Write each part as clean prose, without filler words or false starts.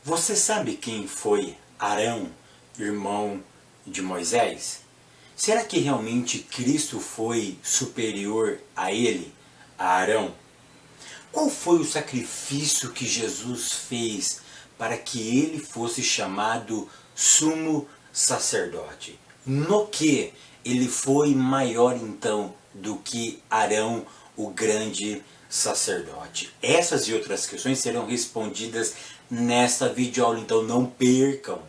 Você sabe quem foi Arão, irmão de Moisés? Será que realmente Cristo foi superior a ele, a Arão? Qual foi o sacrifício que Jesus fez para que ele fosse chamado sumo sacerdote? No que ele foi maior então do que Arão, o grande sacerdote? Essas e outras questões serão respondidas nesta videoaula, então não percam!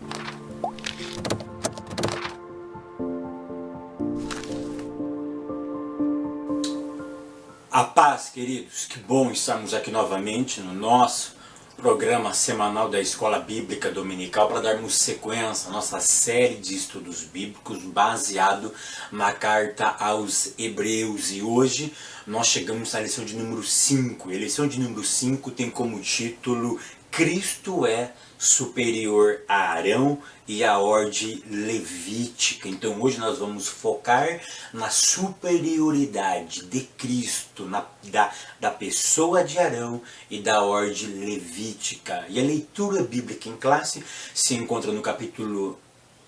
A paz, queridos, que bom estarmos aqui novamente no nosso programa semanal da Escola Bíblica Dominical para darmos sequência à nossa série de estudos bíblicos baseado na carta aos Hebreus. E hoje nós chegamos à lição de número 5. A lição de número 5 tem como título Cristo é superior a Arão e a ordem levítica. Então hoje nós vamos focar na superioridade de Cristo, da pessoa de Arão e da ordem levítica. E a leitura bíblica em classe se encontra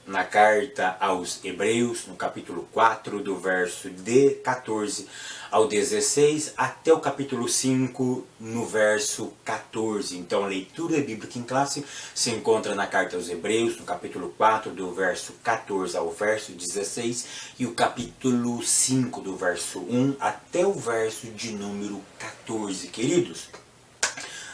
na carta aos Hebreus, no capítulo 4, do verso de 14 ao 16, até o capítulo 5, no verso 14. Então, a leitura bíblica em classe se encontra na carta aos Hebreus, no capítulo 4, do verso 14 ao verso 16, e o capítulo 5, do verso 1 até o verso de número 14. Queridos,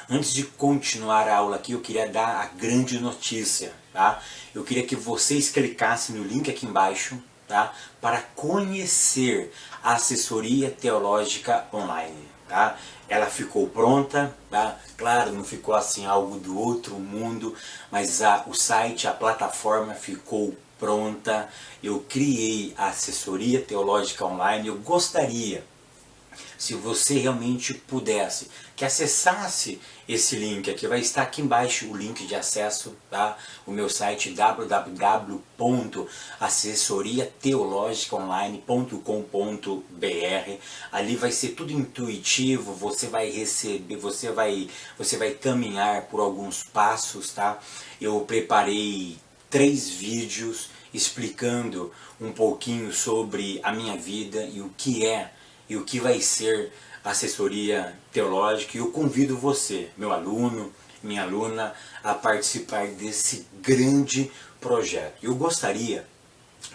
antes de continuar a aula aqui, eu queria dar a grande notícia, tá? Eu queria que vocês clicassem no link aqui embaixo, tá? Para conhecer a assessoria teológica online, tá? Ela ficou pronta, tá? Claro, não ficou assim algo do outro mundo, mas o site, a plataforma ficou pronta. Eu criei a assessoria teológica online. Eu gostaria, se você realmente pudesse, que acessasse esse link aqui, vai estar aqui embaixo o link de acesso, tá? O meu site www.assessoriateologicaonline.com.br. Ali vai ser tudo intuitivo, você vai receber, você vai caminhar por alguns passos, tá? Eu preparei 3 vídeos explicando um pouquinho sobre a minha vida e o que é e o que vai ser assessoria teológica, e eu convido você, meu aluno, minha aluna, a participar desse grande projeto. Eu gostaria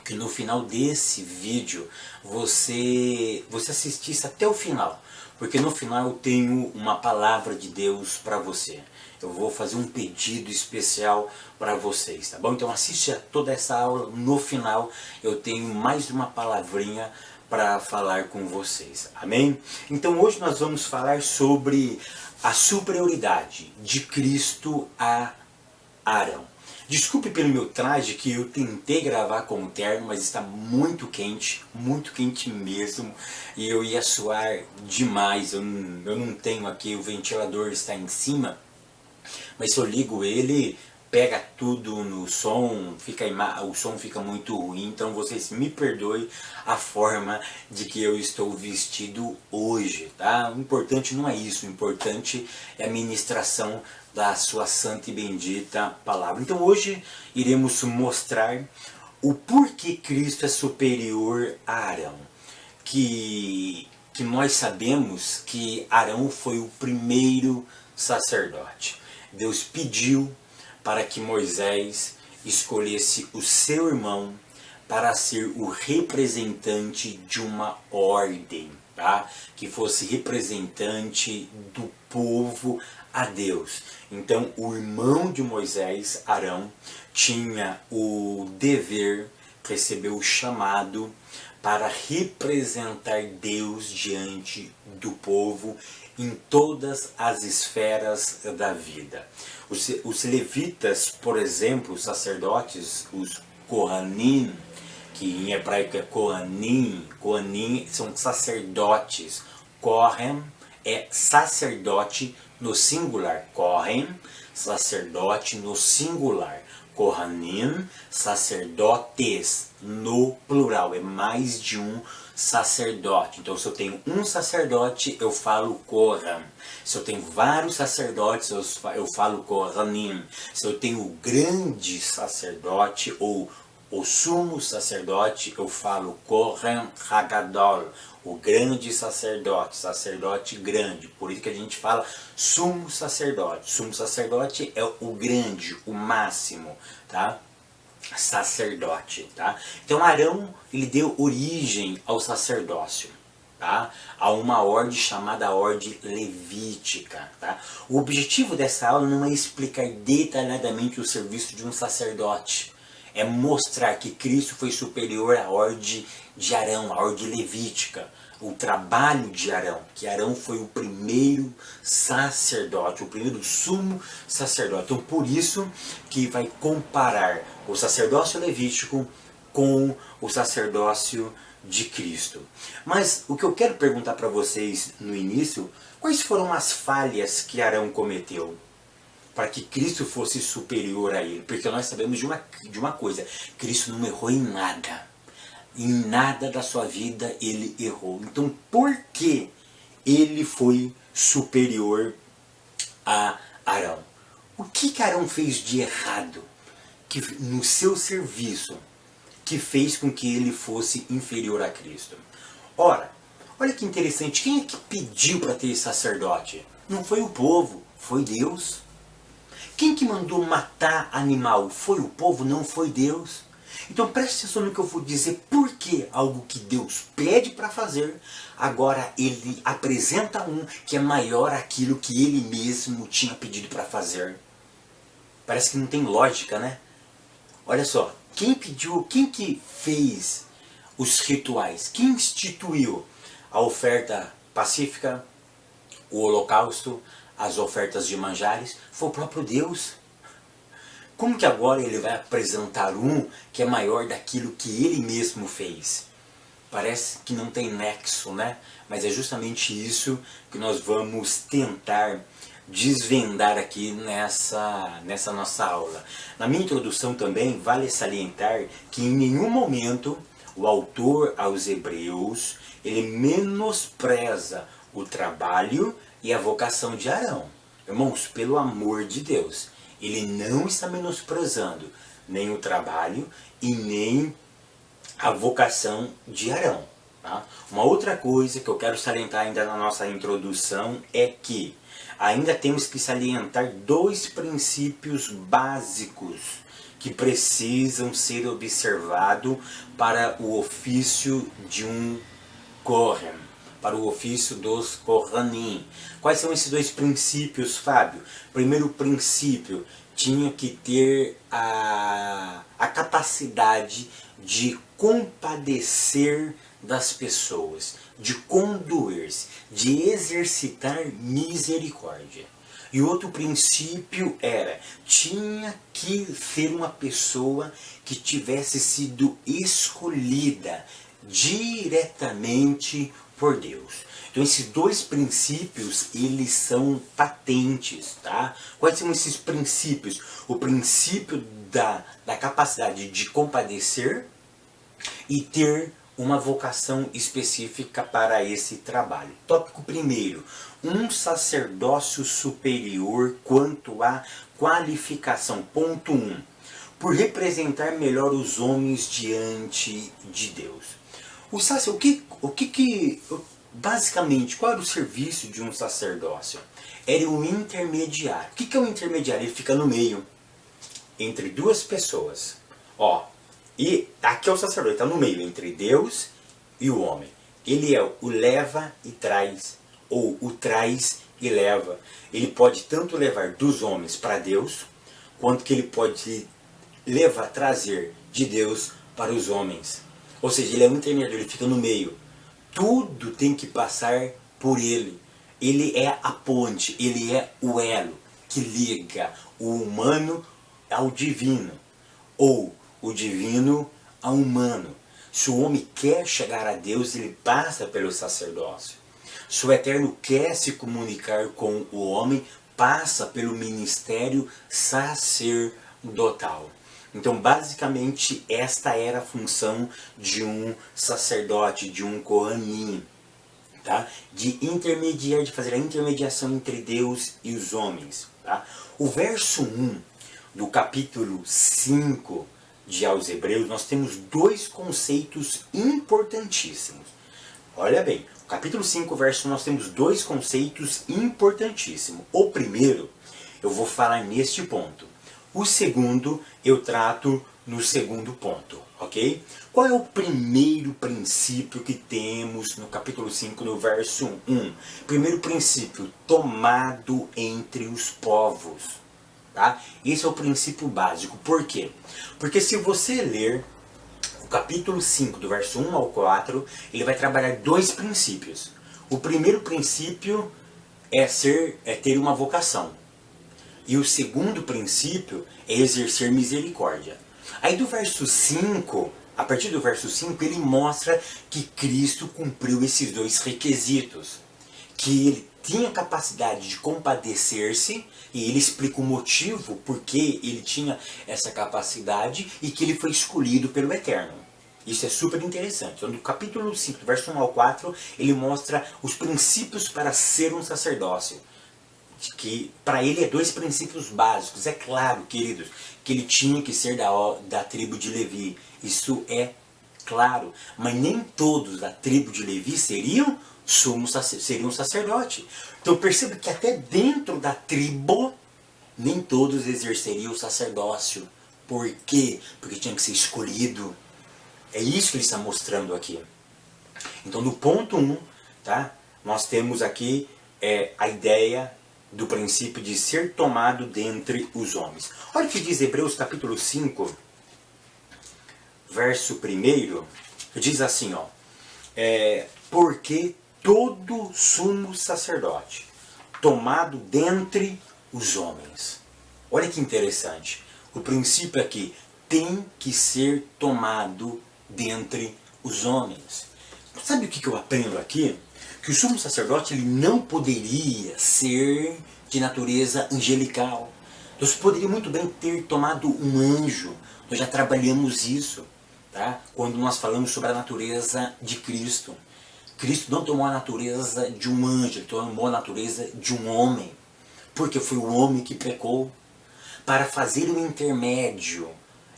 que no final desse vídeo você assistisse até o final, porque no final eu tenho uma palavra de Deus para você. Eu vou fazer um pedido especial para vocês, tá bom? Então assiste a toda essa aula, no final eu tenho mais uma palavrinha para falar com vocês, amém? Então hoje nós vamos falar sobre a superioridade de Cristo a Arão. Desculpe pelo meu traje, que eu tentei gravar com o terno, mas está muito quente mesmo, e eu ia suar demais. Eu não tenho aqui, o ventilador está em cima, mas se eu ligo ele, pega tudo no som, o som fica muito ruim, então vocês me perdoem a forma de que eu estou vestido hoje, tá? O importante não é isso, o importante é a ministração da sua santa e bendita palavra. Então hoje iremos mostrar o porquê Cristo é superior a Arão. Que nós sabemos que Arão foi o primeiro sacerdote. Deus pediu para que Moisés escolhesse o seu irmão para ser o representante de uma ordem, tá? Que fosse representante do povo a Deus. Então o irmão de Moisés, Arão, tinha o dever, recebeu o chamado para representar Deus diante do povo em todas as esferas da vida. Os levitas, por exemplo, os sacerdotes, os Kohanim, que em hebraico é Kohanim, Kohanim são sacerdotes. Kohen é sacerdote no singular, Kohen, sacerdote no singular. Kohanim, sacerdotes no plural, é mais de um sacerdote. Então, se eu tenho um sacerdote, eu falo Kohan. Se eu tenho vários sacerdotes, eu falo Kohanim. Se eu tenho o grande sacerdote ou o sumo sacerdote, eu falo Kohen Hagadol, o grande sacerdote, sacerdote grande. Por isso que a gente fala sumo sacerdote. Sumo sacerdote é o grande, o máximo, tá? Sacerdote, tá? Então Arão, ele deu origem ao sacerdócio, tá? A uma ordem chamada ordem levítica, tá? O objetivo dessa aula não é explicar detalhadamente o serviço de um sacerdote, é mostrar que Cristo foi superior à ordem de Arão, à ordem levítica, o trabalho de Arão, que Arão foi o primeiro sacerdote, o primeiro sumo sacerdote. Então por isso que vai comparar o sacerdócio levítico com o sacerdócio de Cristo. Mas o que eu quero perguntar para vocês no início, quais foram as falhas que Arão cometeu para que Cristo fosse superior a ele? Porque nós sabemos de uma coisa, Cristo não errou em nada. Em nada da sua vida ele errou. Então por que ele foi superior a Arão? O que Arão fez de errado no seu serviço que fez com que ele fosse inferior a Cristo? Ora, olha que interessante, quem é que pediu para ter sacerdote? Não foi o povo, foi Deus. Quem que mandou matar animal? Foi o povo, não foi Deus. Então preste atenção no que eu vou dizer, porque algo que Deus pede para fazer, agora ele apresenta um que é maior aquilo que ele mesmo tinha pedido para fazer. Parece que não tem lógica, né? Olha só, quem pediu, quem que fez os rituais? Quem instituiu a oferta pacífica, o holocausto, as ofertas de manjares? Foi o próprio Deus. Como que agora ele vai apresentar um que é maior daquilo que ele mesmo fez? Parece que não tem nexo, né? Mas é justamente isso que nós vamos tentar desvendar aqui nessa nossa aula. Na minha introdução também vale salientar que em nenhum momento o autor aos Hebreus ele menospreza o trabalho e a vocação de Arão. Irmãos, pelo amor de Deus, ele não está menosprezando nem o trabalho e nem a vocação de Arão. Tá? Uma outra coisa que eu quero salientar ainda na nossa introdução é que ainda temos que salientar dois princípios básicos que precisam ser observados para o ofício de um Kohen, para o ofício dos Kohanim. Quais são esses dois princípios, Fábio? Primeiro princípio, tinha que ter a capacidade de compadecer das pessoas, de condoer-se, de exercitar misericórdia. E outro princípio era, tinha que ser uma pessoa que tivesse sido escolhida diretamente por Deus. Então esses dois princípios, eles são patentes, tá? Quais são esses princípios? O princípio da capacidade de compadecer e ter uma vocação específica para esse trabalho. Tópico primeiro, um sacerdócio superior quanto à qualificação. Ponto 1. Por representar melhor os homens diante de Deus. Basicamente, qual era o serviço de um sacerdócio? Era um intermediário. O que é um intermediário? Ele fica no meio, entre duas pessoas. Ó, e aqui é o sacerdote, está no meio, entre Deus e o homem. Ele é o leva e traz, ou o traz e leva. Ele pode tanto levar dos homens para Deus, quanto que ele pode trazer de Deus para os homens. Ou seja, ele é um intermediário, ele fica no meio. Tudo tem que passar por ele. Ele é a ponte, ele é o elo que liga o humano ao divino, ou o divino ao humano. Se o homem quer chegar a Deus, ele passa pelo sacerdócio. Se o Eterno quer se comunicar com o homem, passa pelo ministério sacerdotal. Então, basicamente, esta era a função de um sacerdote, de um Kohanim, tá? De intermediar, de fazer a intermediação entre Deus e os homens. Tá? O verso 1 do capítulo 5 de aos Hebreus, nós temos dois conceitos importantíssimos. Olha bem, no capítulo 5, verso 1, nós temos dois conceitos importantíssimos. O primeiro, eu vou falar neste ponto. O segundo, eu trato no segundo ponto, ok? Qual é o primeiro princípio que temos no capítulo 5, no verso 1? Primeiro princípio, tomado entre os povos. Tá? Esse é o princípio básico. Por quê? Porque se você ler o capítulo 5, do verso 1 ao 4, ele vai trabalhar dois princípios. O primeiro princípio é ter uma vocação. E o segundo princípio é exercer misericórdia. Aí do verso 5, a partir do verso 5, ele mostra que Cristo cumpriu esses dois requisitos. Que ele tinha capacidade de compadecer-se, e ele explica o motivo por que ele tinha essa capacidade e que ele foi escolhido pelo Eterno. Isso é super interessante. Então, no capítulo 5, do verso 1 ao 4, ele mostra os princípios para ser um sacerdócio. Que para ele é dois princípios básicos. É claro, queridos, que ele tinha que ser da tribo de Levi. Isso é claro. Mas nem todos da tribo de Levi seriam sacerdote. Então perceba que até dentro da tribo, nem todos exerceriam o sacerdócio. Por quê? Porque tinha que ser escolhido. É isso que ele está mostrando aqui. Então no ponto 1, tá? Nós temos aqui a ideia do princípio de ser tomado dentre os homens. Olha o que diz Hebreus capítulo 5, verso 1, diz assim, ó, porque todo sumo sacerdote, tomado dentre os homens. Olha que interessante. O princípio aqui tem que ser tomado dentre os homens. Sabe o que eu aprendo aqui? Que o sumo sacerdote ele não poderia ser de natureza angelical. Deus poderia muito bem ter tomado um anjo. Nós já trabalhamos isso, tá? Quando nós falamos sobre a natureza de Cristo. Cristo não tomou a natureza de um anjo, ele tomou a natureza de um homem. Porque foi o homem que pecou. Para fazer um intermédio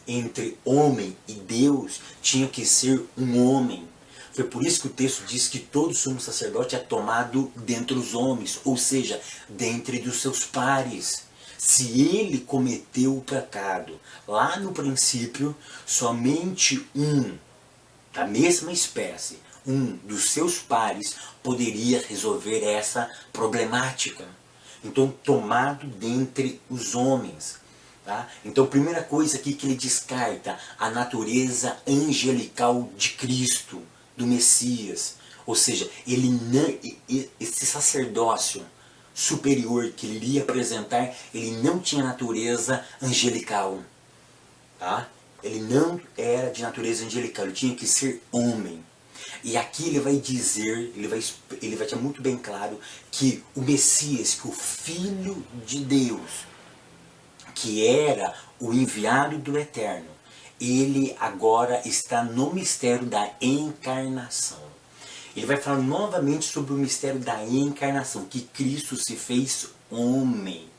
entre homem e Deus, tinha que ser um homem. Foi por isso que o texto diz que todo sumo sacerdote é tomado dentre os homens, ou seja, dentre dos seus pares. Se ele cometeu o pecado, lá no princípio, somente um da mesma espécie, um dos seus pares, poderia resolver essa problemática. Então, tomado dentre os homens. Tá? Então, primeira coisa aqui que ele descarta, a natureza angelical de Cristo, do Messias. Ou seja, esse sacerdócio superior que ele iria apresentar, ele não tinha natureza angelical. Tá? Ele não era de natureza angelical, ele tinha que ser homem. E aqui ele vai dizer, ele vai deixar muito bem claro que o Messias, que o Filho de Deus, que era o enviado do Eterno, ele agora está no mistério da encarnação. Ele vai falar novamente sobre o mistério da encarnação, que Cristo se fez homem.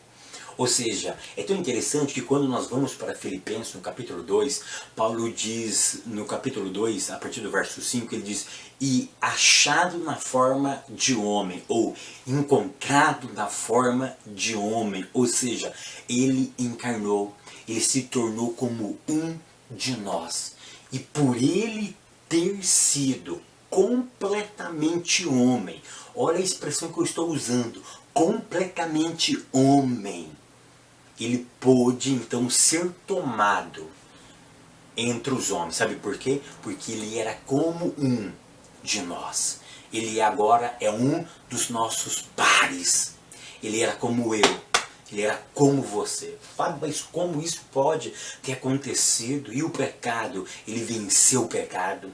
Ou seja, é tão interessante que quando nós vamos para Filipenses, no capítulo 2, Paulo diz, no capítulo 2, a partir do verso 5, ele diz, e achado na forma de homem, ou encontrado na forma de homem, ou seja, ele encarnou, ele se tornou como um de nós. E por ele ter sido completamente homem, olha a expressão que eu estou usando, completamente homem, ele pôde então ser tomado entre os homens. Sabe por quê? Porque ele era como um de nós. Ele agora é um dos nossos pares. Ele era como eu. Ele era como você. Fábio, mas como isso pode ter acontecido? E o pecado? Ele venceu o pecado.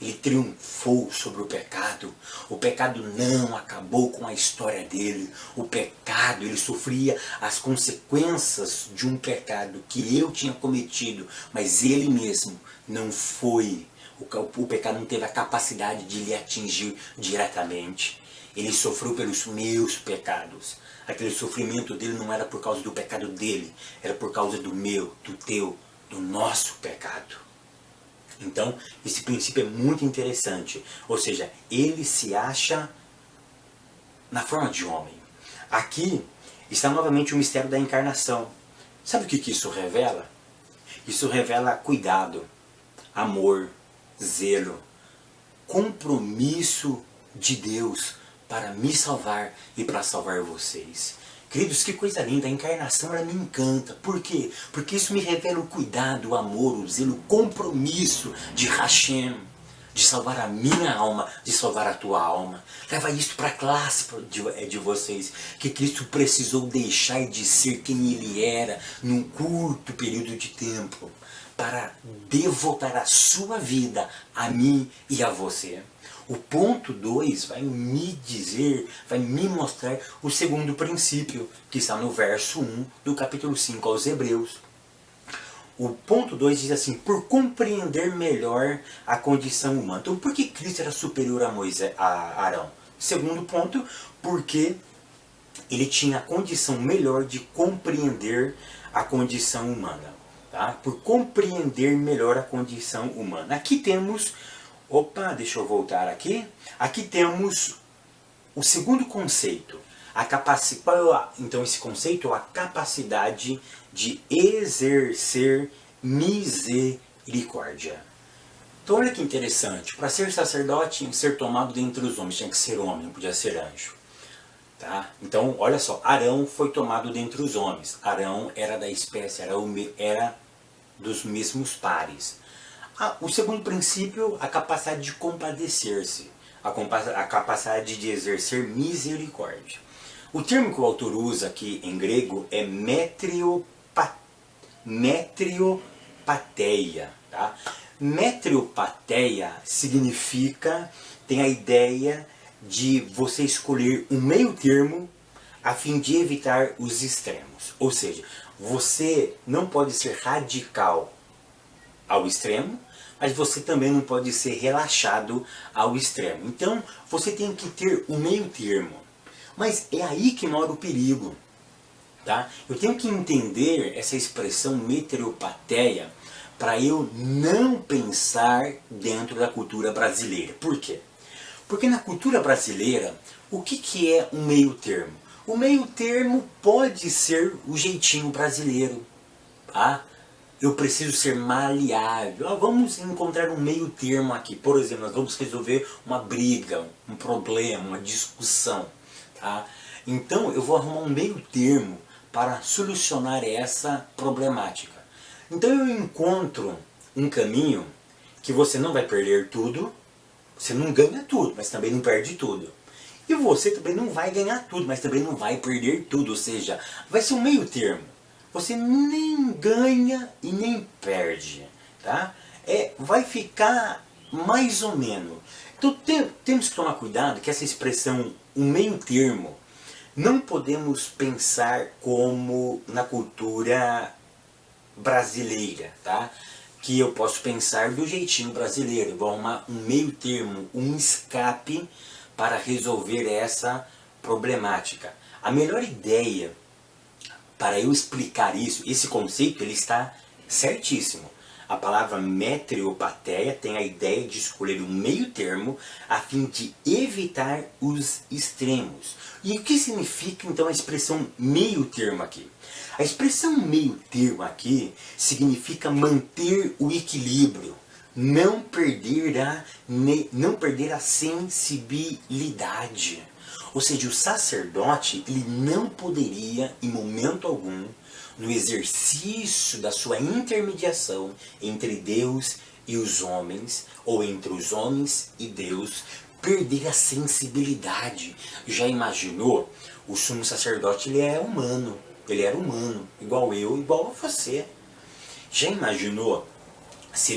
ele triunfou sobre o pecado. O pecado não acabou com a história dele. O pecado, ele sofria as consequências de um pecado que eu tinha cometido, mas ele mesmo não foi. O pecado não teve a capacidade de lhe atingir diretamente. Ele sofreu pelos meus pecados. Aquele sofrimento dele não era por causa do pecado dele, era por causa do meu, do teu, do nosso pecado. Então, esse princípio é muito interessante. Ou seja, ele se acha na forma de homem. Aqui está novamente o mistério da encarnação. Sabe o que isso revela? Isso revela cuidado, amor, zelo, compromisso de Deus para me salvar e para salvar vocês. Queridos, que coisa linda, a encarnação ela me encanta. Por quê? Porque isso me revela o cuidado, o amor, o zelo, o compromisso de Hashem, de salvar a minha alma, de salvar a tua alma. Leva isso para a classe de vocês, que Cristo precisou deixar de ser quem Ele era num curto período de tempo, para devotar a sua vida a mim e a você. O ponto 2 vai me dizer, vai me mostrar o segundo princípio, que está no verso 1 do capítulo 5 aos Hebreus. O ponto 2 diz assim: por compreender melhor a condição humana. Então, por que Cristo era superior a Arão? Segundo ponto, porque ele tinha a condição melhor de compreender a condição humana. Tá? Por compreender melhor a condição humana. Aqui temos... Opa, deixa eu voltar aqui. Aqui temos o segundo conceito. Então esse conceito é a capacidade de exercer misericórdia. Então olha que interessante. Para ser sacerdote tinha que ser tomado dentre os homens. Tinha que ser homem, não podia ser anjo. Tá? Então olha só, Arão foi tomado dentre os homens. Arão era da espécie, era dos mesmos pares. O segundo princípio, a capacidade de compadecer-se, a capacidade de exercer misericórdia. O termo que o autor usa aqui em grego é metriopateia. Tá? Metriopateia significa, tem a ideia de você escolher um meio termo a fim de evitar os extremos. Ou seja, você não pode ser radical ao extremo, mas você também não pode ser relaxado ao extremo. Então, você tem que ter um meio termo. Mas é aí que mora o perigo. Tá? Eu tenho que entender essa expressão meteoropateia para eu não pensar dentro da cultura brasileira. Por quê? Porque na cultura brasileira, o que é um meio termo? O meio termo pode ser o jeitinho brasileiro. Tá? Eu preciso ser maleável. Vamos encontrar um meio termo aqui. Por exemplo, nós vamos resolver uma briga, um problema, uma discussão. Tá? Então eu vou arrumar um meio termo para solucionar essa problemática. Então eu encontro um caminho que você não vai perder tudo, você não ganha tudo, mas também não perde tudo. E você também não vai ganhar tudo, mas também não vai perder tudo. Ou seja, vai ser um meio termo. Você nem ganha e nem perde, tá? Vai ficar mais ou menos. Então temos que tomar cuidado que essa expressão, um meio termo, não podemos pensar como na cultura brasileira, tá? Que eu posso pensar do jeitinho brasileiro, vou arrumar um meio termo, um escape para resolver essa problemática. A melhor ideia para eu explicar isso, esse conceito, ele está certíssimo. A palavra metriopateia tem a ideia de escolher um meio termo a fim de evitar os extremos. E o que significa então a expressão meio termo aqui? A expressão meio termo aqui significa manter o equilíbrio, não perder a sensibilidade. Ou seja, o sacerdote ele não poderia, em momento algum, no exercício da sua intermediação entre Deus e os homens, ou entre os homens e Deus, perder a sensibilidade. Já imaginou? O sumo sacerdote ele é humano, ele era humano, igual eu, igual a você. Já imaginou se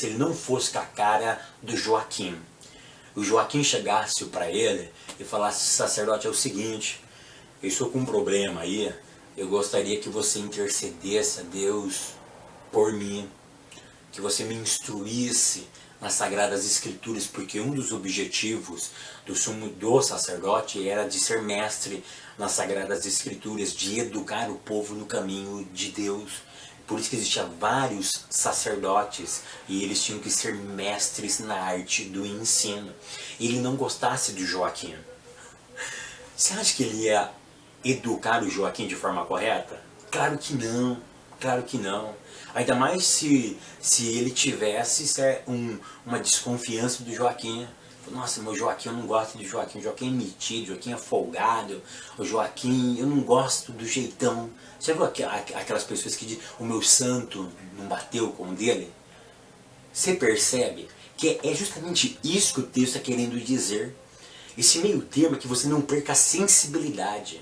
ele não fosse com a cara do Joaquim. O Joaquim chegasse para ele e falasse: sacerdote, é o seguinte, eu estou com um problema aí, eu gostaria que você intercedesse a Deus por mim, que você me instruísse nas Sagradas Escrituras, porque um dos objetivos do sumo do sacerdote era de ser mestre nas Sagradas Escrituras, de educar o povo no caminho de Deus. Por isso que existiam vários sacerdotes e eles tinham que ser mestres na arte do ensino. E ele não gostasse do Joaquim. Você acha que ele ia educar o Joaquim de forma correta? Claro que não, claro que não. Ainda mais se ele tivesse uma desconfiança do Joaquim. Nossa, meu Joaquim, eu não gosto de Joaquim. O Joaquim é metido, o Joaquim é folgado. O Joaquim, eu não gosto do jeitão. Você viu aquelas pessoas que dizem: o meu santo não bateu com o dele? Você percebe que é justamente isso que o texto está querendo dizer. Esse meio termo é que você não perca a sensibilidade.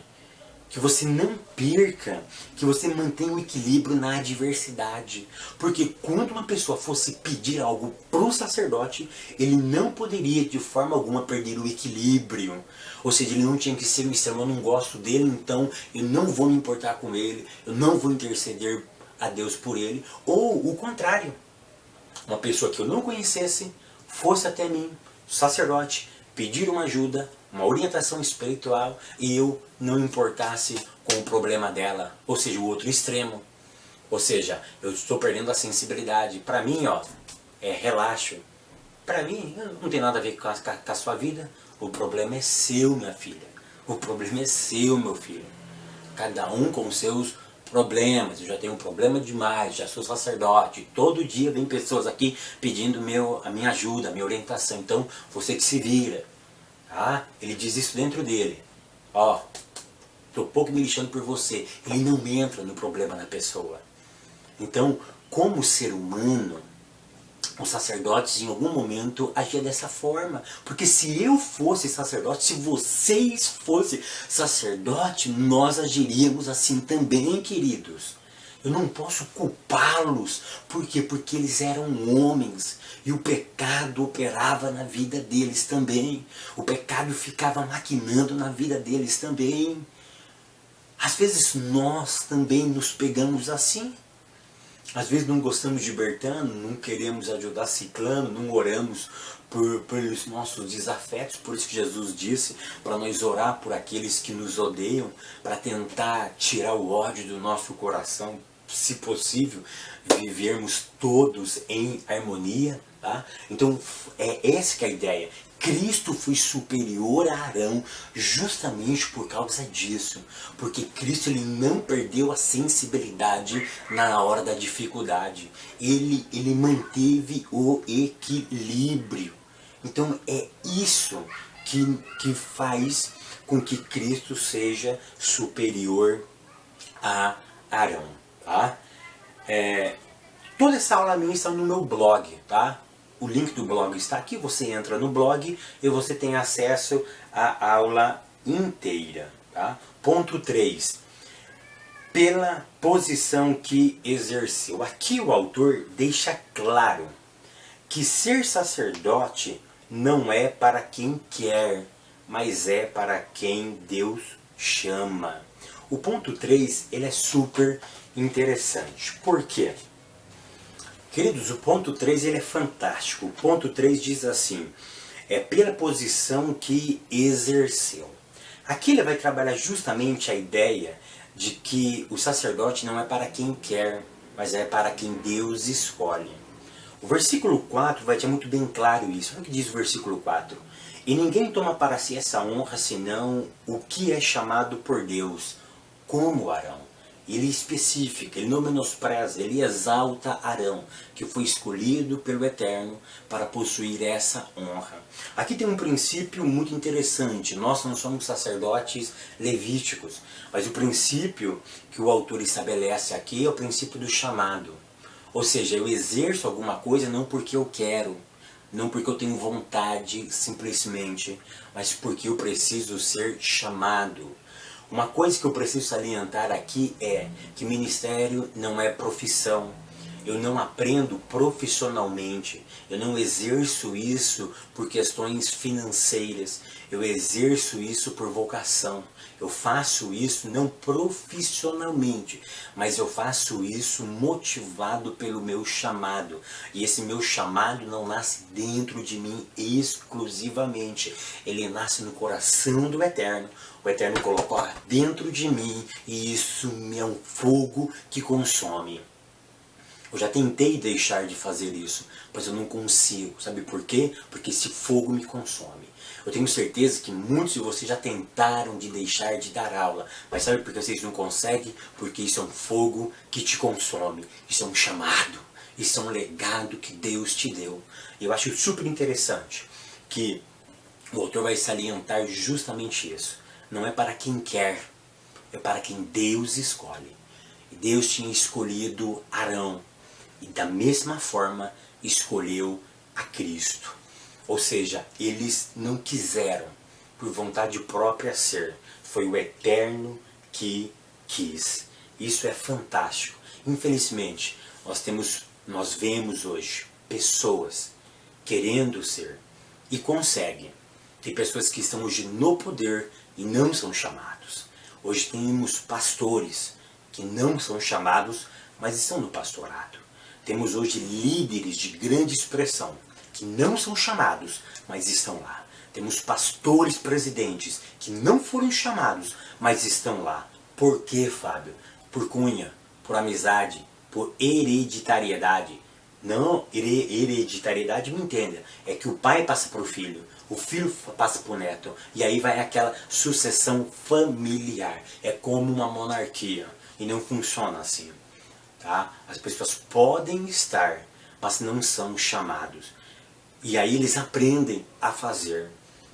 Que você não perca, que você mantenha o equilíbrio na adversidade. Porque quando uma pessoa fosse pedir algo para o sacerdote, ele não poderia de forma alguma perder o equilíbrio. Ou seja, ele não tinha que ser um extremo: eu não gosto dele, então eu não vou me importar com ele, eu não vou interceder a Deus por ele. Ou o contrário, uma pessoa que eu não conhecesse, fosse até mim, sacerdote, pedir uma ajuda, uma orientação espiritual, e eu não importasse com o problema dela, ou seja, o outro extremo. Ou seja, eu estou perdendo a sensibilidade. Para mim, relaxo. Para mim, não tem nada a ver com a sua vida. O problema é seu, minha filha. O problema é seu, meu filho. Cada um com os seus problemas. Eu já tenho um problema demais, já sou sacerdote. Todo dia vem pessoas aqui pedindo a minha ajuda, a minha orientação. Então, você que se vira. Tá? Ele diz isso dentro dele. Estou pouco me lixando por você. Ele não entra no problema da pessoa. Então, como ser humano, os sacerdotes em algum momento agiam dessa forma. Porque se eu fosse sacerdote, se vocês fossem sacerdote, nós agiríamos assim também, queridos. Eu não posso culpá-los. Por quê? Porque eles eram homens. E o pecado operava na vida deles também. O pecado ficava maquinando na vida deles também. Às vezes nós também nos pegamos assim. Às vezes não gostamos de Bertano, não queremos ajudar Ciclano, não oramos pelos nossos desafetos. Por isso que Jesus disse para nós orar por aqueles que nos odeiam, para tentar tirar o ódio do nosso coração, se possível, vivermos todos em harmonia. Tá? Então essa que é a ideia. Cristo foi superior a Arão justamente por causa disso. Porque Cristo ele não perdeu a sensibilidade na hora da dificuldade. Ele manteve o equilíbrio. Então é isso que faz com que Cristo seja superior a Arão. Tá? Toda essa aula minha está no meu blog. Tá? O link do blog está aqui, você entra no blog e você tem acesso à aula inteira. Tá? Ponto 3. Pela posição que exerceu. Aqui o autor deixa claro que ser sacerdote não é para quem quer, mas é para quem Deus chama. O ponto 3 ele é super interessante. Por quê? Queridos, o ponto 3 ele é fantástico. O ponto 3 diz assim: pela posição que exerceu. Aqui ele vai trabalhar justamente a ideia de que o sacerdote não é para quem quer, mas é para quem Deus escolhe. O versículo 4 vai ter muito bem claro isso. Olha o que diz o versículo 4. E ninguém toma para si essa honra senão o que é chamado por Deus, como Arão. Ele especifica, ele não menospreza, ele exalta Arão, que foi escolhido pelo Eterno para possuir essa honra. Aqui tem um princípio muito interessante. Nós não somos sacerdotes levíticos, mas o princípio que o autor estabelece aqui é o princípio do chamado. Ou seja, eu exerço alguma coisa não porque eu quero, não porque eu tenho vontade simplesmente, mas porque eu preciso ser chamado. Uma coisa que eu preciso salientar aqui é que ministério não é profissão. eu não aprendo profissionalmente, eu não exerço isso por questões financeiras, eu exerço isso por vocação. Eu faço isso não profissionalmente, mas eu faço isso motivado pelo meu chamado. E esse meu chamado não nasce dentro de mim exclusivamente, ele nasce no coração do Eterno. O Eterno colocou dentro de mim e isso é um fogo que consome. Eu já tentei deixar de fazer isso, mas eu não consigo. Sabe por quê? Porque esse fogo me consome. Eu tenho certeza que muitos de vocês já tentaram de deixar de dar aula, mas sabe por que vocês não conseguem? Porque isso é um fogo que te consome. Isso é um chamado. Isso é um legado que Deus te deu. E eu acho super interessante que o autor vai salientar justamente isso. Não é para quem quer, é para quem Deus escolhe. E Deus tinha escolhido Arão. E da mesma forma escolheu a Cristo. Ou seja, eles não quiseram por vontade própria ser. Foi o Eterno que quis. Isso é fantástico. Infelizmente, nós vemos hoje pessoas querendo ser e conseguem. Tem pessoas que estão hoje no poder e não são chamados. Hoje temos pastores que não são chamados, mas estão no pastorado. Temos hoje líderes de grande expressão que não são chamados, mas estão lá. Temos pastores presidentes que não foram chamados, mas estão lá. Por quê, Fábio? Por cunha, por amizade, por hereditariedade. Não, hereditariedade, me entenda, é que o pai passa para o filho passa para o neto, e aí vai aquela sucessão familiar. É como uma monarquia, e não funciona assim. Tá? As pessoas podem estar, mas não são chamados. E aí eles aprendem a fazer,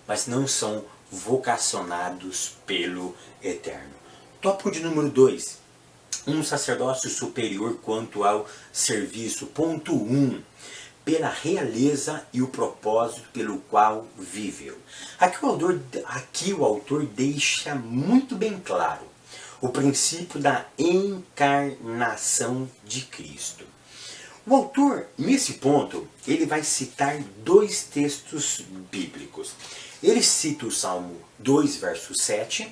mas não são vocacionados pelo Eterno. Tópico de número 2. Um sacerdócio superior quanto ao serviço. Ponto 1. Pela realeza e o propósito pelo qual viveu. Aqui o autor deixa muito bem claro o princípio da encarnação de Cristo. O autor, nesse ponto, ele vai citar 2 textos bíblicos. Ele cita o Salmo 2, verso 7,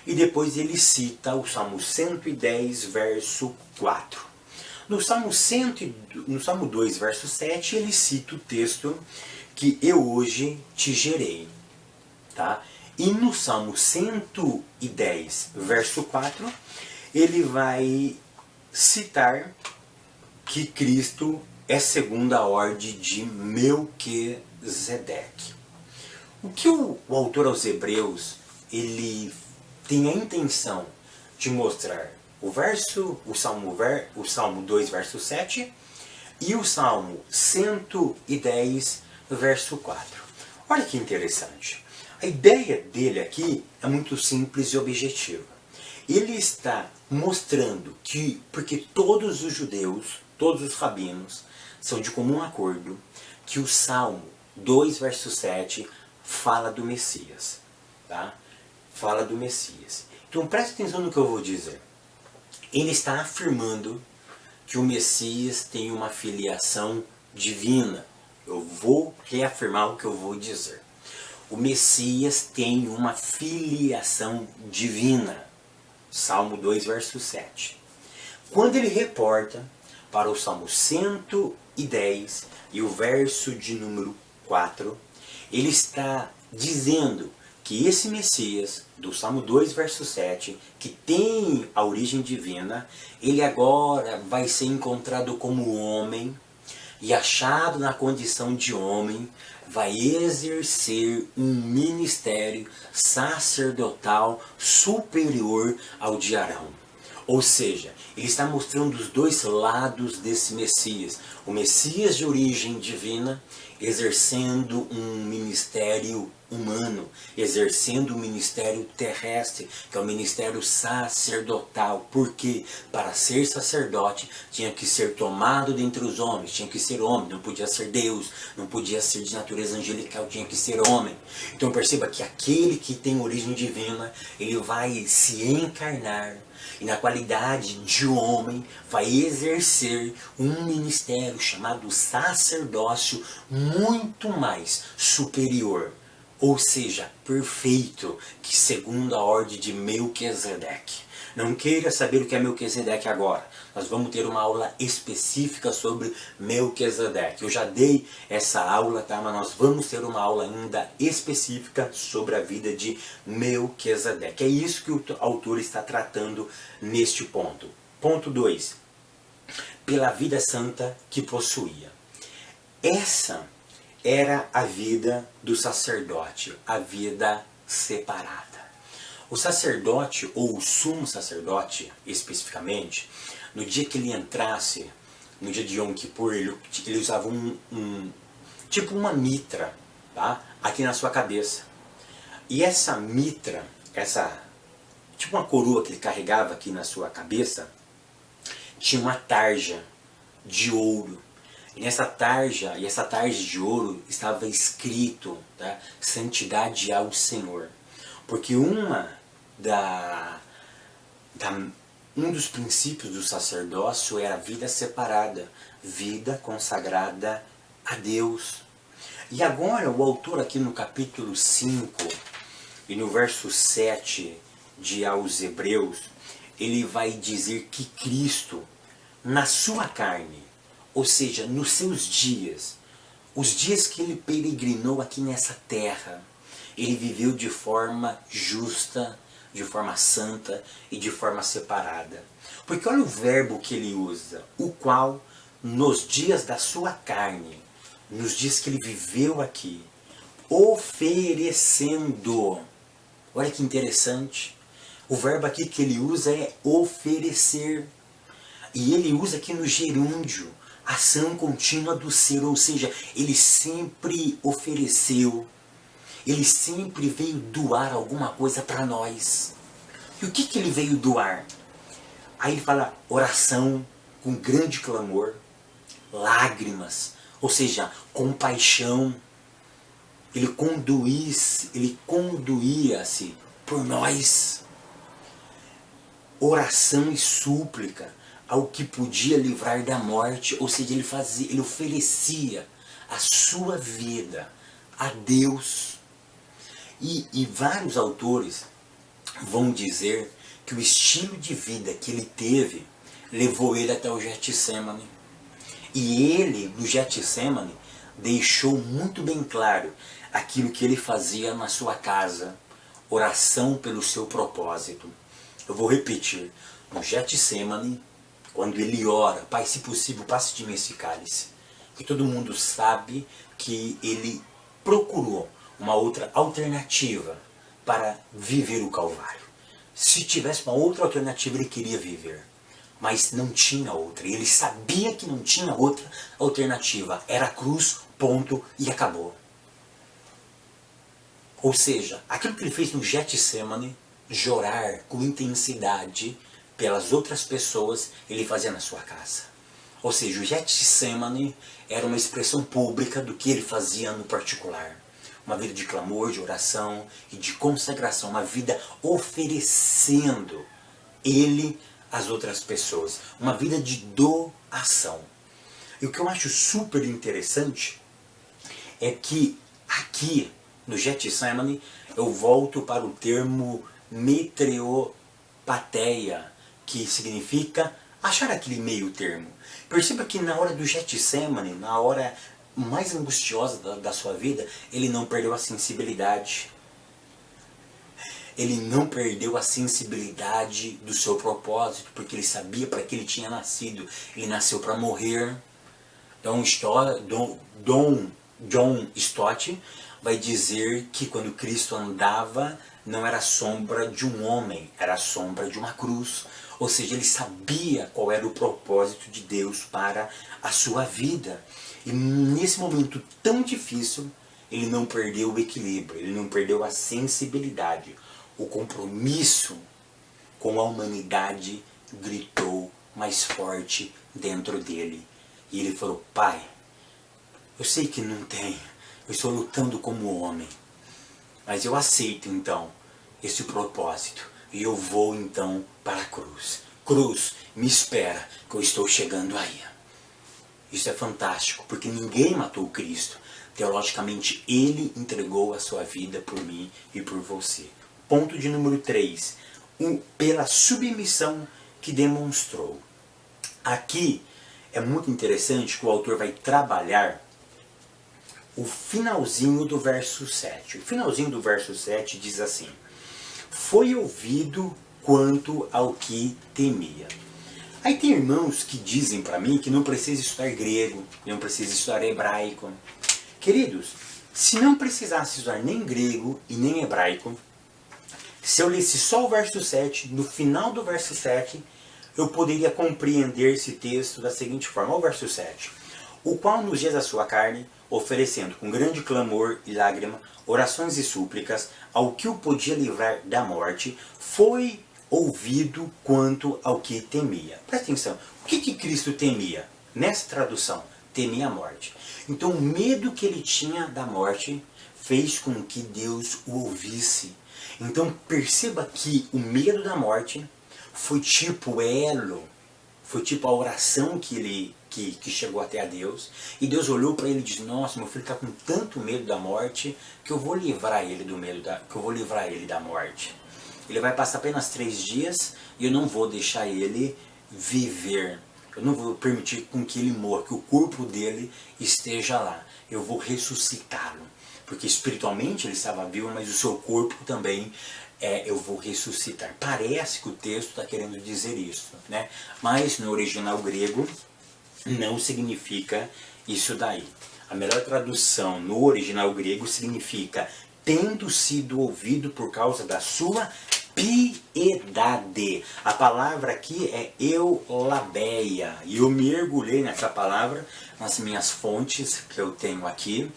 e depois ele cita o Salmo 110, verso 4. No Salmo 2, verso 7, ele cita o texto que eu hoje te gerei. Tá? E no Salmo 110, verso 4, ele vai citar que Cristo é segundo a ordem de Melquisedeque. O que o autor aos Hebreus ele tem a intenção de mostrar o Salmo 2, verso 7 e o Salmo 110, verso 4. Olha que interessante. A ideia dele aqui é muito simples e objetiva. Ele está mostrando que, porque todos os judeus, todos os rabinos, são de comum acordo, que o Salmo 2, verso 7 fala do Messias. Tá? Fala do Messias. Então preste atenção no que eu vou dizer. Ele está afirmando que o Messias tem uma filiação divina. Eu vou reafirmar o que eu vou dizer. O Messias tem uma filiação divina. Salmo 2, verso 7. Quando ele reporta para o Salmo 110 e o verso de número 4, ele está dizendo que esse Messias, do Salmo 2, verso 7, que tem a origem divina, ele agora vai ser encontrado como homem e achado na condição de homem, vai exercer um ministério sacerdotal superior ao de Arão. Ou seja, ele está mostrando os 2 lados desse Messias. O Messias de origem divina exercendo um ministério humano, exercendo um ministério terrestre, que é o ministério sacerdotal. Porque para ser sacerdote tinha que ser tomado dentre os homens, tinha que ser homem, não podia ser Deus, não podia ser de natureza angelical, tinha que ser homem. Então perceba que aquele que tem origem divina, ele vai se encarnar, e na qualidade de homem vai exercer um ministério chamado sacerdócio muito mais superior, ou seja, perfeito, que segundo a ordem de Melquisedeque. Não queira saber o que é Melquisedeque agora. Nós vamos ter uma aula específica sobre Melquisedeque. Eu já dei essa aula, tá? Mas nós vamos ter uma aula ainda específica sobre a vida de Melquisedeque. É isso que o autor está tratando neste ponto. Ponto 2. Pela vida santa que possuía. Essa era a vida do sacerdote, a vida separada. O sacerdote, ou o sumo sacerdote especificamente, no dia que ele entrasse, no dia de Yom Kippur, ele usava tipo uma mitra, tá? Aqui na sua cabeça. E essa mitra, tipo uma coroa que ele carregava aqui na sua cabeça, tinha uma tarja de ouro. E essa tarja de ouro estava escrito, tá? Santidade ao Senhor. Porque um dos princípios do sacerdócio era a vida separada, vida consagrada a Deus. E agora o autor aqui no capítulo 5 e no verso 7 de aos Hebreus, ele vai dizer que Cristo, na sua carne, ou seja, nos seus dias, os dias que ele peregrinou aqui nessa terra, ele viveu de forma justa, de forma santa e de forma separada. Porque olha o verbo que ele usa, o qual nos dias da sua carne, nos dias que ele viveu aqui, oferecendo. Olha que interessante. O verbo aqui que ele usa é oferecer. E ele usa aqui no gerúndio, ação contínua do ser, ou seja, ele sempre ofereceu. Ele sempre veio doar alguma coisa para nós. E o que ele veio doar? Aí ele fala oração com grande clamor, lágrimas, ou seja, compaixão. Ele conduía-se por nós. Oração e súplica ao que podia livrar da morte, ou seja, ele oferecia a sua vida a Deus. E vários autores vão dizer que o estilo de vida que ele teve levou ele até o Getsemane. E ele, no Getsemane, deixou muito bem claro aquilo que ele fazia na sua casa, oração pelo seu propósito. Eu vou repetir, no Getsemane, quando ele ora, Pai, se possível, passe de mim esse cálice. Porque todo mundo sabe que ele procurou uma outra alternativa para viver o Calvário. Se tivesse uma outra alternativa, ele queria viver. Mas não tinha outra. E ele sabia que não tinha outra alternativa. Era a cruz, ponto, e acabou. Ou seja, aquilo que ele fez no Getsemane, chorar com intensidade pelas outras pessoas, ele fazia na sua casa. Ou seja, o Getsemane era uma expressão pública do que ele fazia no particular. Uma vida de clamor, de oração e de consagração. Uma vida oferecendo ele às outras pessoas. Uma vida de doação. E o que eu acho super interessante é que aqui no Getsemane eu volto para o termo metreopateia, que significa achar aquele meio termo. Perceba que na hora do Getsemane, na hora mais angustiosa da sua vida, ele não perdeu a sensibilidade. Ele não perdeu a sensibilidade do seu propósito, porque ele sabia para que ele tinha nascido. Ele nasceu para morrer. Então, John Stott vai dizer que quando Cristo andava, não era a sombra de um homem, era a sombra de uma cruz. Ou seja, ele sabia qual era o propósito de Deus para a sua vida. E nesse momento tão difícil, ele não perdeu o equilíbrio, ele não perdeu a sensibilidade. O compromisso com a humanidade gritou mais forte dentro dele. E ele falou, Pai, eu sei que não tem, eu estou lutando como homem, mas eu aceito então esse propósito. e eu vou então para a cruz. Cruz, me espera, que eu estou chegando aí. Isso é fantástico, porque ninguém matou Cristo. Teologicamente, Ele entregou a sua vida por mim e por você. Ponto de número 3. Pela submissão que demonstrou. Aqui é muito interessante que o autor vai trabalhar o finalzinho do verso 7. O finalzinho do verso 7 diz assim: foi ouvido quanto ao que temia. Aí tem irmãos que dizem para mim que não precisa estudar grego, não precisa estudar hebraico. Queridos, se não precisasse estudar nem grego e nem hebraico, se eu lesse só o verso 7, no final do verso 7, eu poderia compreender esse texto da seguinte forma. Olha o verso 7. O qual nos dias da sua carne, oferecendo com grande clamor e lágrima, orações e súplicas, ao que o podia livrar da morte, foi ouvido quanto ao que temia. Presta atenção, o que Cristo temia? Nessa tradução, temia a morte. Então o medo que ele tinha da morte fez com que Deus o ouvisse. Então perceba que o medo da morte foi tipo o elo, foi tipo a oração que chegou até a Deus, e Deus olhou para ele e disse: nossa, meu filho está com tanto medo da morte que eu vou livrar ele da morte. Ele vai passar apenas 3 dias e eu não vou deixar ele viver. Eu não vou permitir com que ele morra, que o corpo dele esteja lá. Eu vou ressuscitá-lo. Porque espiritualmente ele estava vivo, mas o seu corpo também eu vou ressuscitar. Parece que o texto está querendo dizer isso, né? Mas no original grego não significa isso daí. A melhor tradução no original grego significa tendo sido ouvido por causa da sua piedade. A palavra aqui é eulabeia. E eu mergulhei nessa palavra nas minhas fontes que eu tenho aqui.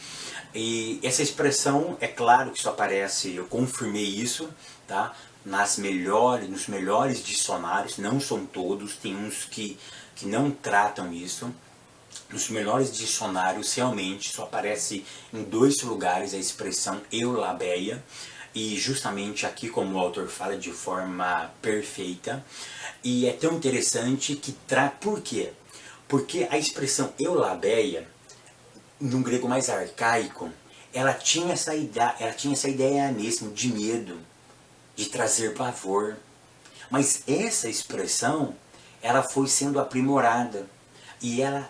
E essa expressão, é claro que isso aparece, eu confirmei isso, tá? Nos melhores dicionários, não são todos, tem uns que não tratam isso. Nos melhores dicionários, realmente, só aparece em 2 lugares a expressão eulabeia. E justamente aqui, como o autor fala de forma perfeita. E é tão interessante que por quê? Porque a expressão eulabeia, num grego mais arcaico, ela tinha essa ideia mesmo de medo, de trazer pavor. Mas essa expressão, ela foi sendo aprimorada e ela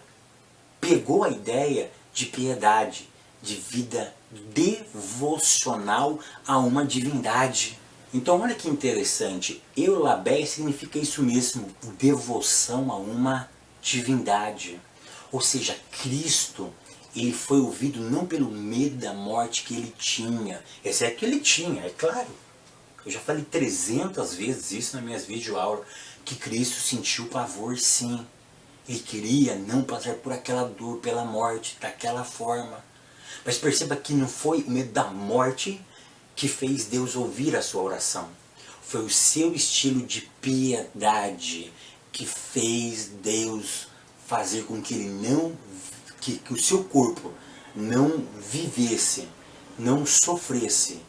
pegou a ideia de piedade, de vida devocional a uma divindade. Então olha que interessante, eulabeia significa isso mesmo, devoção a uma divindade. Ou seja, Cristo, ele foi ouvido não pelo medo da morte que ele tinha, exceto que ele tinha, é claro. Eu já falei 300 vezes isso nas minhas videoaulas, que Cristo sentiu pavor sim. Ele queria não passar por aquela dor, pela morte, daquela forma. Mas perceba que não foi o medo da morte que fez Deus ouvir a sua oração. Foi o seu estilo de piedade que fez Deus fazer com que que o seu corpo não vivesse, não sofresse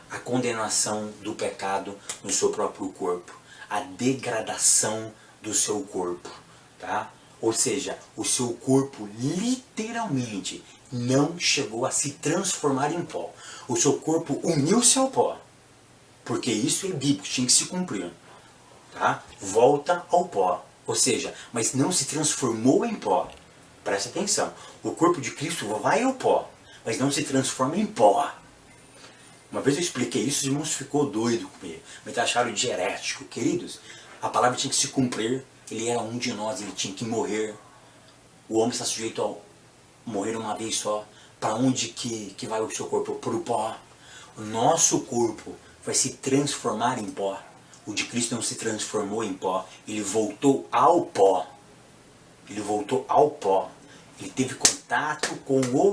a condenação do pecado no seu próprio corpo, a degradação do seu corpo, tá? Ou seja, o seu corpo literalmente não chegou a se transformar em pó. O seu corpo uniu-se ao pó, porque isso é bíblico, tinha que se cumprir, tá? Volta ao pó, ou seja, mas não se transformou em pó. Presta atenção, o corpo de Cristo vai ao pó, mas não se transforma em pó. Uma vez eu expliquei isso, os irmãos ficou doido comigo, me acharam de herético. Queridos, a palavra tinha que se cumprir, ele era um de nós, ele tinha que morrer. O homem está sujeito a morrer uma vez só. Para onde que vai o seu corpo? Para o pó. O nosso corpo vai se transformar em pó. O de Cristo não se transformou em pó, ele voltou ao pó. Ele voltou ao pó. Ele teve contato com o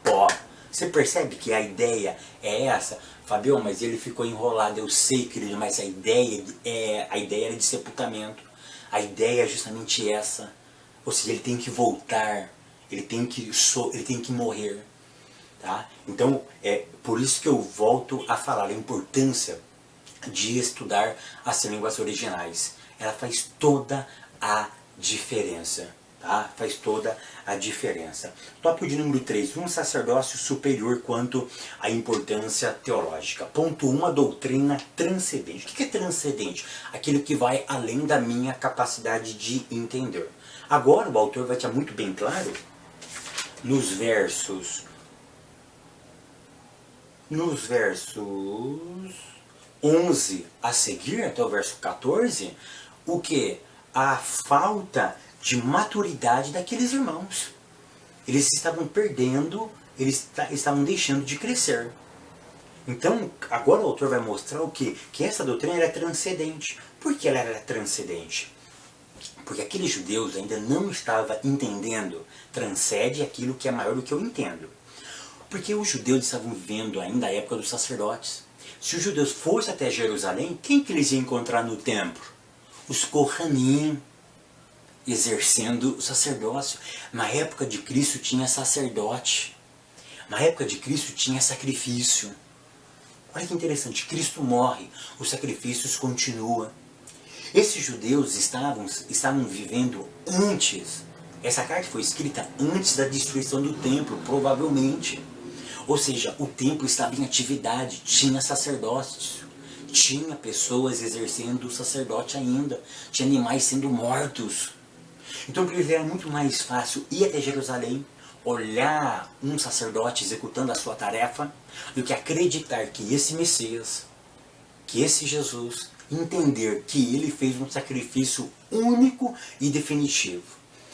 pó. Você percebe que a ideia é essa? Fabião, mas ele ficou enrolado. Eu sei, querido, mas a ideia era de sepultamento. A ideia é justamente essa. Ou seja, ele tem que voltar. Ele tem que morrer. Tá? Então, é por isso que eu volto a falar a importância de estudar as línguas originais. Ela faz toda a diferença. Tá? Faz toda a diferença. Tópico de número 3. Um sacerdócio superior quanto à importância teológica. Ponto 1. A doutrina transcendente. O que é transcendente? Aquilo que vai além da minha capacidade de entender. Agora o autor vai deixar muito bem claro nos versos 11 a seguir, até o verso 14, o que? A falta de maturidade daqueles irmãos. Eles estavam perdendo, eles estavam deixando de crescer. Então, agora o autor vai mostrar o quê? Que essa doutrina era transcendente. Por que ela era transcendente? Porque aqueles judeus ainda não estavam entendendo. Transcende aquilo que é maior do que eu entendo. Porque os judeus estavam vivendo ainda a época dos sacerdotes. Se os judeus fossem até Jerusalém, quem que eles iam encontrar no templo? Os Kohanim, exercendo o sacerdócio. Na época de Cristo tinha sacerdote. Na época de Cristo tinha sacrifício. Olha que interessante, Cristo morre, os sacrifícios continuam. Esses judeus estavam vivendo antes. Essa carta foi escrita antes da destruição do templo, provavelmente. Ou seja, o templo estava em atividade, tinha sacerdócios, tinha pessoas exercendo o sacerdote ainda, tinha animais sendo mortos. Então para eles era muito mais fácil ir até Jerusalém, olhar um sacerdote executando a sua tarefa, do que acreditar que esse Messias, que esse Jesus, entender que ele fez um sacrifício único e definitivo.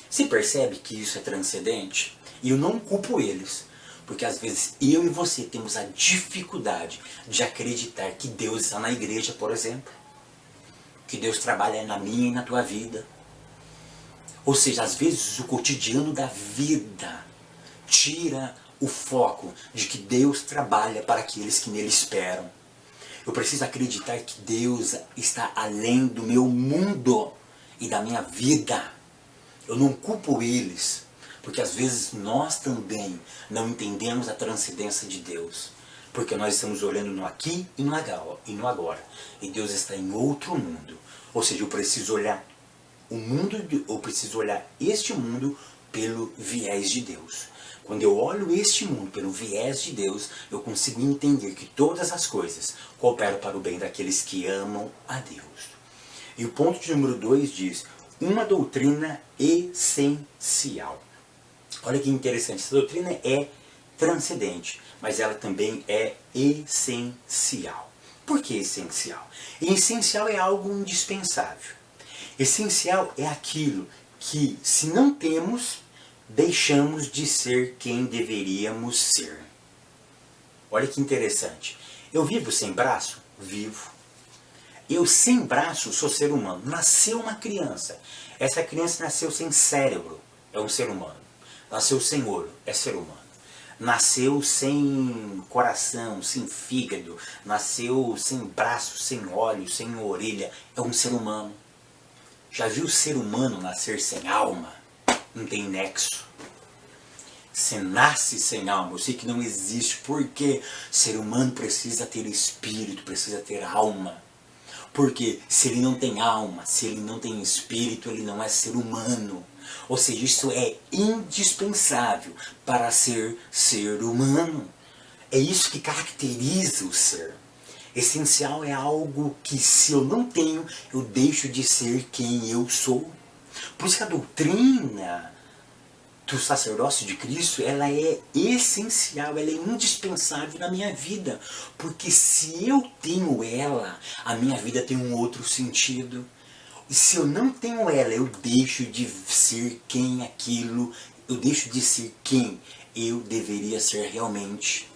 Você percebe que isso é transcendente? E eu não culpo eles, porque às vezes eu e você temos a dificuldade de acreditar que Deus está na igreja, por exemplo. Que Deus trabalha na minha e na tua vida. Ou seja, às vezes o cotidiano da vida tira o foco de que Deus trabalha para aqueles que nele esperam. Eu preciso acreditar que Deus está além do meu mundo e da minha vida. Eu não culpo eles, porque às vezes nós também não entendemos a transcendência de Deus. Porque nós estamos olhando no aqui e no agora. E Deus está em outro mundo. Ou seja, eu preciso olhar este mundo pelo viés de Deus. Quando eu olho este mundo pelo viés de Deus, eu consigo entender que todas as coisas cooperam para o bem daqueles que amam a Deus. E o ponto de número 2 diz, uma doutrina essencial. Olha que interessante, essa doutrina é transcendente, mas ela também é essencial. Por que essencial? Essencial é algo indispensável. Essencial é aquilo que, se não temos, deixamos de ser quem deveríamos ser. Olha que interessante. Eu vivo sem braço? Vivo. Eu sem braço sou ser humano. Nasceu uma criança. Essa criança nasceu sem cérebro. É um ser humano. Nasceu sem olho. É ser humano. Nasceu sem coração, sem fígado. Nasceu sem braço, sem olho, sem orelha. É um ser humano. Já viu o ser humano nascer sem alma? Não tem nexo. Você nasce sem alma. Eu sei que não existe. Porque ser humano precisa ter espírito, precisa ter alma. Porque se ele não tem alma, se ele não tem espírito, ele não é ser humano. Ou seja, isso é indispensável para ser ser humano. É isso que caracteriza o ser. Essencial é algo que, se eu não tenho, eu deixo de ser quem eu sou. Por isso que a doutrina do sacerdócio de Cristo, ela é essencial, ela é indispensável na minha vida. Porque se eu tenho ela, a minha vida tem um outro sentido. E se eu não tenho ela, eu deixo de ser eu deixo de ser quem eu deveria ser realmente.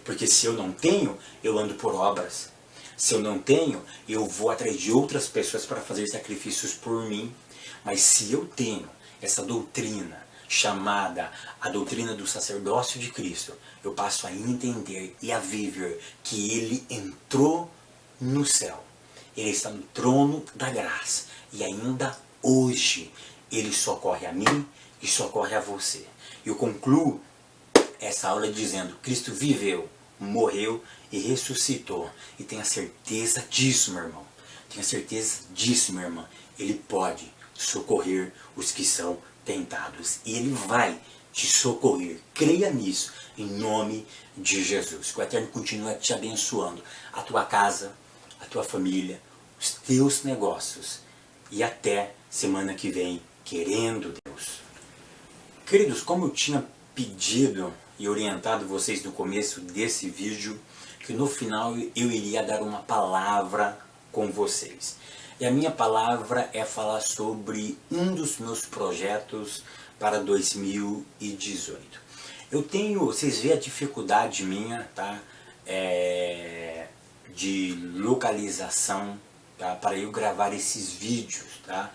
Porque se eu não tenho, eu ando por obras. Se eu não tenho, eu vou atrás de outras pessoas para fazer sacrifícios por mim. Mas se eu tenho essa doutrina, chamada a doutrina do sacerdócio de Cristo, eu passo a entender e a viver que Ele entrou no céu. Ele está no trono da graça. E ainda hoje, Ele socorre a mim e socorre a você. Eu concluo essa aula dizendo, Cristo viveu morreu e ressuscitou. E tenha certeza disso, meu irmão. Tenha certeza disso, minha irmã. Ele pode socorrer os que são tentados. E Ele vai te socorrer. Creia nisso, em nome de Jesus. Que o Eterno continue te abençoando. A tua casa, a tua família, os teus negócios. E até semana que vem, querendo Deus. Queridos, como eu tinha pedido e orientado vocês no começo desse vídeo, que no final eu iria dar uma palavra com vocês. E a minha palavra é falar sobre um dos meus projetos para 2018. Eu tenho, vocês veem a dificuldade minha, tá? De localização, tá? Para eu gravar esses vídeos, tá?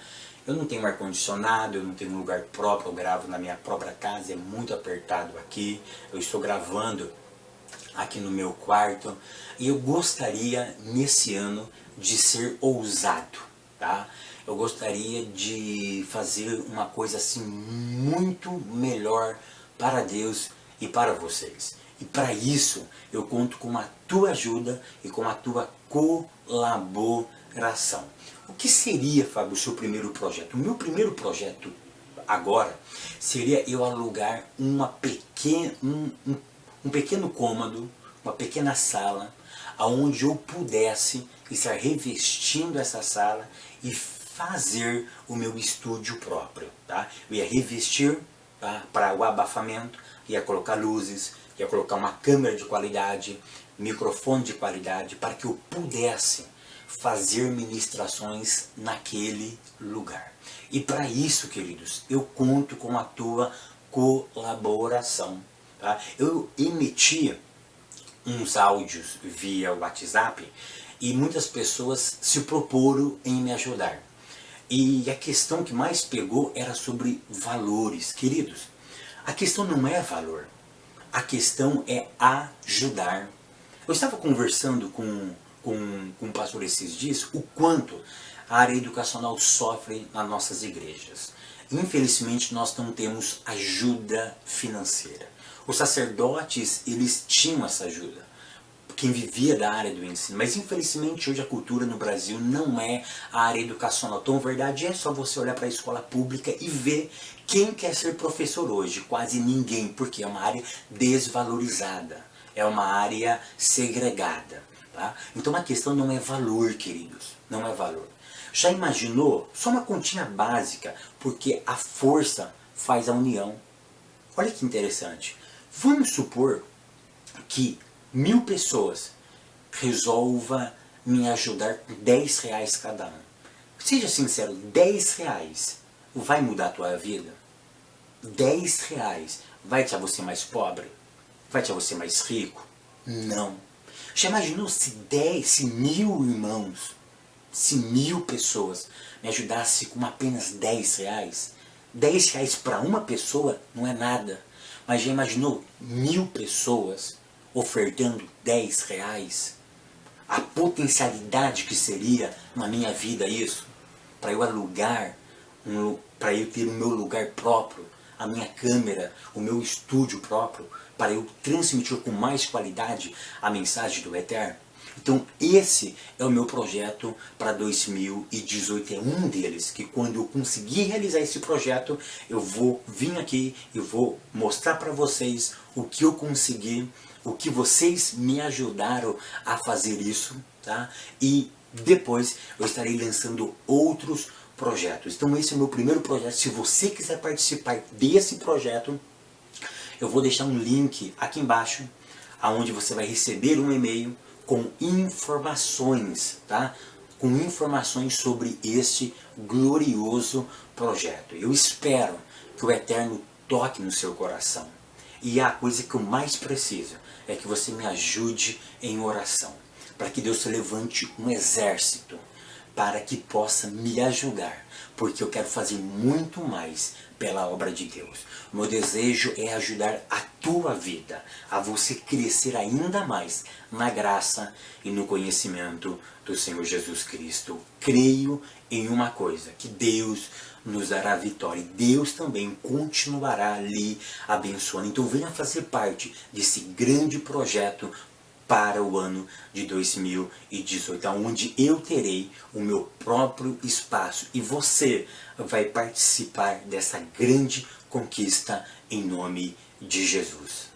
Eu não tenho ar-condicionado, eu não tenho um lugar próprio, eu gravo na minha própria casa, é muito apertado aqui. Eu estou gravando aqui no meu quarto e eu gostaria nesse ano de ser ousado, tá? Eu gostaria de fazer uma coisa assim muito melhor para Deus e para vocês. E para isso eu conto com a tua ajuda e com a tua colaboração. O que seria, Fábio, o seu primeiro projeto? O meu primeiro projeto agora seria eu alugar um pequeno cômodo, uma pequena sala, onde eu pudesse estar revestindo essa sala e fazer o meu estúdio próprio. Tá? Eu ia revestir, tá, para o abafamento, ia colocar luzes, ia colocar uma câmera de qualidade, microfone de qualidade, para que eu pudesse fazer ministrações naquele lugar. E para isso, queridos, eu conto com a tua colaboração. Tá? Eu emitia uns áudios via WhatsApp e muitas pessoas se proporam em me ajudar. E a questão que mais pegou era sobre valores. Queridos, a questão não é valor, a questão é ajudar. Eu estava conversando com um pastor esses dias o quanto a área educacional sofre nas nossas igrejas. Infelizmente nós não temos ajuda financeira. Os sacerdotes, eles tinham essa ajuda, quem vivia da área do ensino, mas infelizmente hoje a cultura no Brasil não é a área educacional. Então, verdade, é só você olhar para a escola pública e ver quem quer ser professor hoje. Quase ninguém, porque é uma área desvalorizada, é uma área segregada. Tá? Então a questão não é valor, queridos, não é valor. Já imaginou? Só uma continha básica, porque a força faz a união. Olha que interessante. Vamos supor que 1000 pessoas resolvam me ajudar com R$10 cada um. Seja sincero, R$10 vai mudar a tua vida? R$10 vai deixar você mais pobre? Vai deixar você mais rico? Não. Já imaginou se 1000 irmãos, se 1000 pessoas me ajudassem com apenas R$10? R$10 para uma pessoa não é nada. Mas já imaginou 1000 pessoas ofertando R$10? A potencialidade que seria na minha vida isso? Para eu alugar, para eu ter o meu lugar próprio, a minha câmera, o meu estúdio próprio, para eu transmitir com mais qualidade a mensagem do Eterno. Então esse é o meu projeto para 2018, é um deles, que quando eu conseguir realizar esse projeto, eu vou vir aqui e vou mostrar para vocês o que eu consegui, o que vocês me ajudaram a fazer isso, tá? E depois eu estarei lançando outros projetos. Então esse é o meu primeiro projeto. Se você quiser participar desse projeto, eu vou deixar um link aqui embaixo, aonde você vai receber um e-mail com informações, tá? Com informações sobre este glorioso projeto. Eu espero que o Eterno toque no seu coração. E a coisa que eu mais preciso é que você me ajude em oração, para que Deus levante um exército para que possa me ajudar, porque eu quero fazer muito mais pela obra de Deus. O meu desejo é ajudar a tua vida, a você crescer ainda mais na graça e no conhecimento do Senhor Jesus Cristo. Creio em uma coisa, que Deus nos dará vitória e Deus também continuará lhe abençoando. Então venha fazer parte desse grande projeto para o ano de 2018, onde eu terei o meu próprio espaço e você vai participar dessa grande conquista em nome de Jesus.